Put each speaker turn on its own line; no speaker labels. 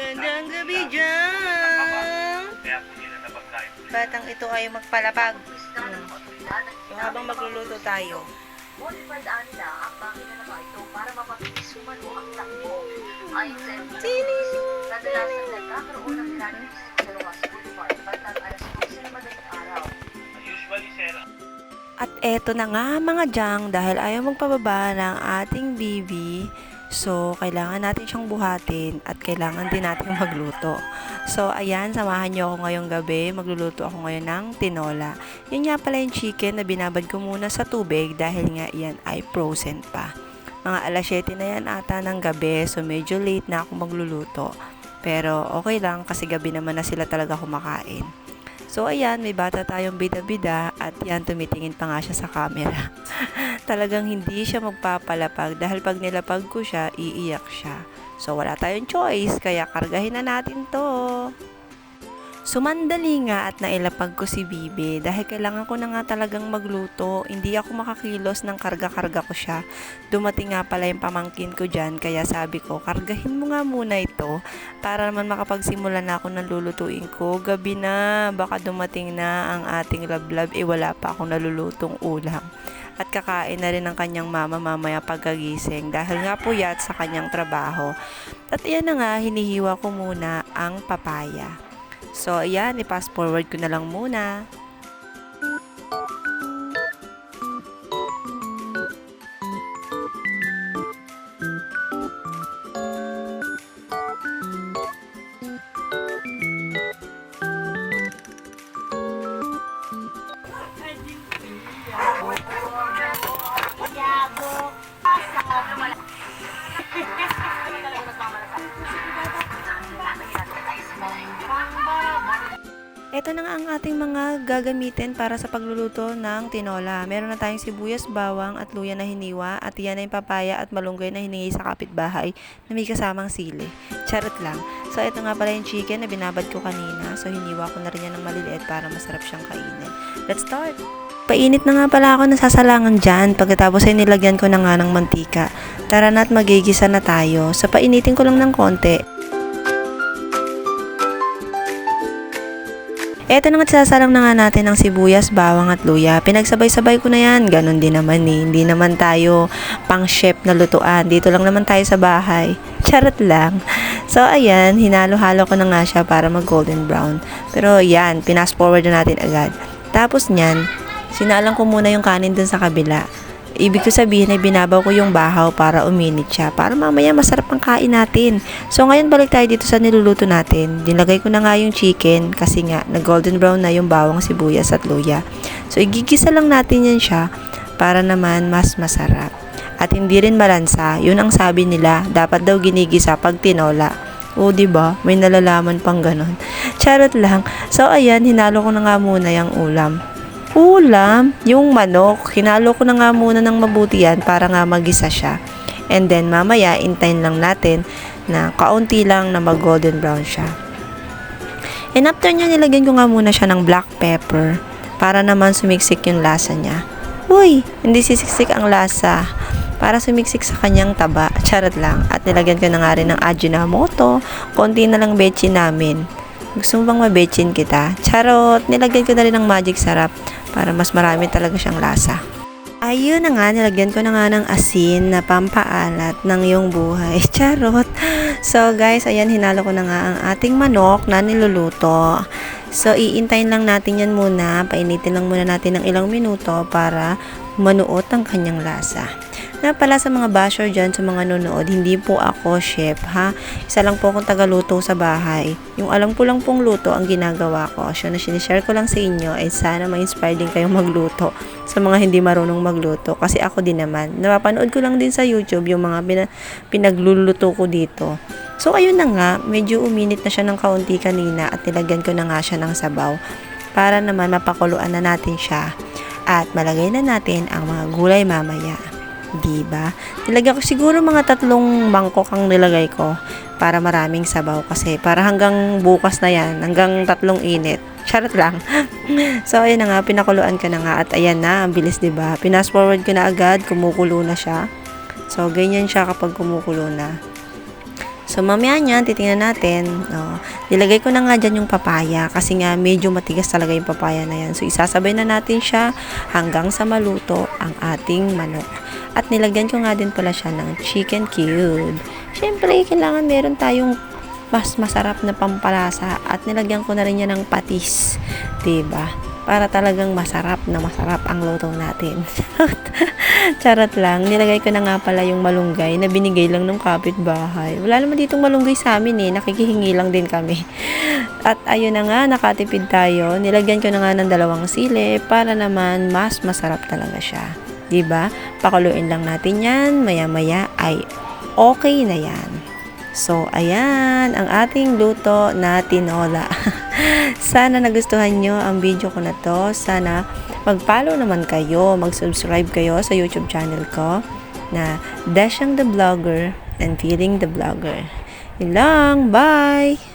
Magandang gabi dyan. Batang ito ay magpalapag. So, habang magluluto tayo.
Modify-daan nila ang makina na ito para mapabilis sumalo ang takbo. Ayon sa MTC, kadalasan nagkakaroon ng traffic sa Rojas Boulevard bandang alas 12 na madaling araw.
At eto na nga mga jang, dahil ayaw magpababa ng ating bibi, so kailangan natin siyang buhatin at kailangan din natin magluto. So ayan, samahan niyo ako ngayong gabi, magluluto ako ngayon ng tinola. Yun nga pala yung chicken na binabad ko muna sa tubig dahil nga yan ay frozen pa. Mga alas 7 na yan ata ng gabi, so medyo late na ako magluluto. Pero okay lang kasi gabi naman na sila talaga kumakain. So ayan, may bata tayong bida-bida at yan tumitingin pa nga siya sa camera. Talagang hindi siya magpapalapag dahil pag nilapag ko siya, iiyak siya. So wala tayong choice, kaya kargahin na natin to. Sumandali nga at nailapag ko si Bibi dahil kailangan ko na nga talagang magluto. Hindi ako makakilos ng karga-karga ko siya. Dumating nga pala yung pamangkin ko dyan, kaya sabi ko, kargahin mo nga muna ito para naman makapagsimula na ako ng lulutuin ko. Gabi na, baka dumating na ang ating lablab, wala pa akong nalulutong ulam. At kakain na rin ng kanyang mama mamaya pagkagising dahil nga puyat sa kanyang trabaho. At iyan na nga, hinihiwa ko muna ang papaya. So, ayan, i-fast forward ko na lang muna. Ito na nga ang ating mga gagamitin para sa pagluluto ng tinola. Meron na tayong sibuyas, bawang at luya na hiniwa at iyan na yung papaya at malunggay na hiningi sa kapitbahay na may kasamang sili. Charot lang. So ito nga pala yung chicken na binabad ko kanina. So hiniwa ko na rin yan ng maliliit para masarap siyang kainin. Let's start! Painit na nga pala ako nasasalangan dyan. Pagkatapos ay nilagyan ko na nga ng mantika. Tara na at magigisa na tayo. So painitin ko lang ng konti. Eto na nga, sasalang na nga natin ng sibuyas, bawang at luya. Pinagsabay-sabay ko na yan. Ganon din naman eh. Hindi naman tayo pang chef na lutuan. Dito lang naman tayo sa bahay. Charot lang. So ayan, hinalo-halo ko na nga siya para mag golden brown. Pero yan, pinas forward na natin agad. Tapos nyan, sinalang ko muna yung kanin dun sa kabila. Ibig ko sabihin ay binabaw ko yung bahaw para uminit siya. Para mamaya masarap ang kain natin. So ngayon balik tayo dito sa niluluto natin. Dinlagay ko na nga yung chicken kasi nga nag-golden brown na yung bawang, sibuyas at luya. So igigisa lang natin yan siya para naman mas masarap. At hindi rin malansa. Yun ang sabi nila, dapat daw ginigisa pag tinola. O diba? May nalalaman pang ganon. Charot lang. So ayan, hinalo ko na nga muna yung ulam. Yung manok, hinalo ko na nga muna ng mabuti yan para nga magisa siya. And then mamaya, intayin lang natin na kaunti lang na mag golden brown siya. And after nyo, nilagyan ko nga muna siya ng black pepper para naman sumiksik yung lasa niya. Uy, hindi sisiksik ang lasa. Para sumiksik sa kanyang taba, charot lang. At nilagyan ko na nga rin ng Ajinomoto, konti na lang bechin namin. Gusto mo bang mabechin kita? Charot, nilagyan ko na rin ng magic sarap para mas marami talaga siyang lasa. Ayun na nga, nilagyan ko na nga ng asin na pampaalat ng iyong buhay. Charot. So guys, ayan, hinalo ko na nga ang ating manok na niluluto. So iintayin lang natin yan muna. Painitin lang muna natin ng ilang minuto para manuot ang kanyang lasa. Na pala sa mga basher dyan, sa mga nunood, hindi po ako chef, ha? Isa lang po akong tagaluto sa bahay. Yung alam ko lang pong luto ang ginagawa ko. So, na sinishare ko lang sa inyo, ay sana ma-inspire din kayong magluto sa mga hindi marunong magluto. Kasi ako din naman. Napapanood ko lang din sa YouTube yung mga pinagluluto ko dito. So, ayun na nga, medyo uminit na siya ng kaunti kanina at nilagyan ko na nga siya ng sabaw para naman mapakuluan na natin siya at malagay na natin ang mga gulay mamaya. Diba? Nilagay ko siguro mga 3 mangkok ang nilagay ko para maraming sabaw kasi para hanggang bukas na yan, hanggang 3 init. Charot lang. So, ayun na nga, pinakuluan ko na nga at ayan na, ang bilis diba? Pinas forward ko na agad, kumukulo na siya. So, ganyan siya kapag kumukulo na. So, mamaya niyan, titingnan natin. No, nilagay ko na nga dyan yung papaya kasi nga medyo matigas talaga yung papaya na yan. So, isasabay na natin siya hanggang sa maluto ang ating manok. At nilagyan ko nga din pala siya ng chicken cube. Siyempre, kailangan meron tayong mas masarap na pampalasa at nilagyan ko na rin yan ng patis, 'di ba? Para talagang masarap ang luto natin. Charot lang. Nilagay ko na nga pala yung malunggay na binigay lang ng kapitbahay. Wala naman ditong malunggay sa amin eh. Nakikihingi lang din kami. At ayun na nga, nakatipid tayo. Nilagyan ko na nga ng 2 sili para naman mas masarap talaga siya. 'Di ba? Pakuluin lang natin yan. Maya-maya ay okay na yan. So, ayan, ang ating luto na tinola. Sana nagustuhan nyo ang video ko na to. Sana mag-follow naman kayo, mag-subscribe kayo sa YouTube channel ko na Deshang the Vlogger and Feeling the Vlogger. Yun lang, bye!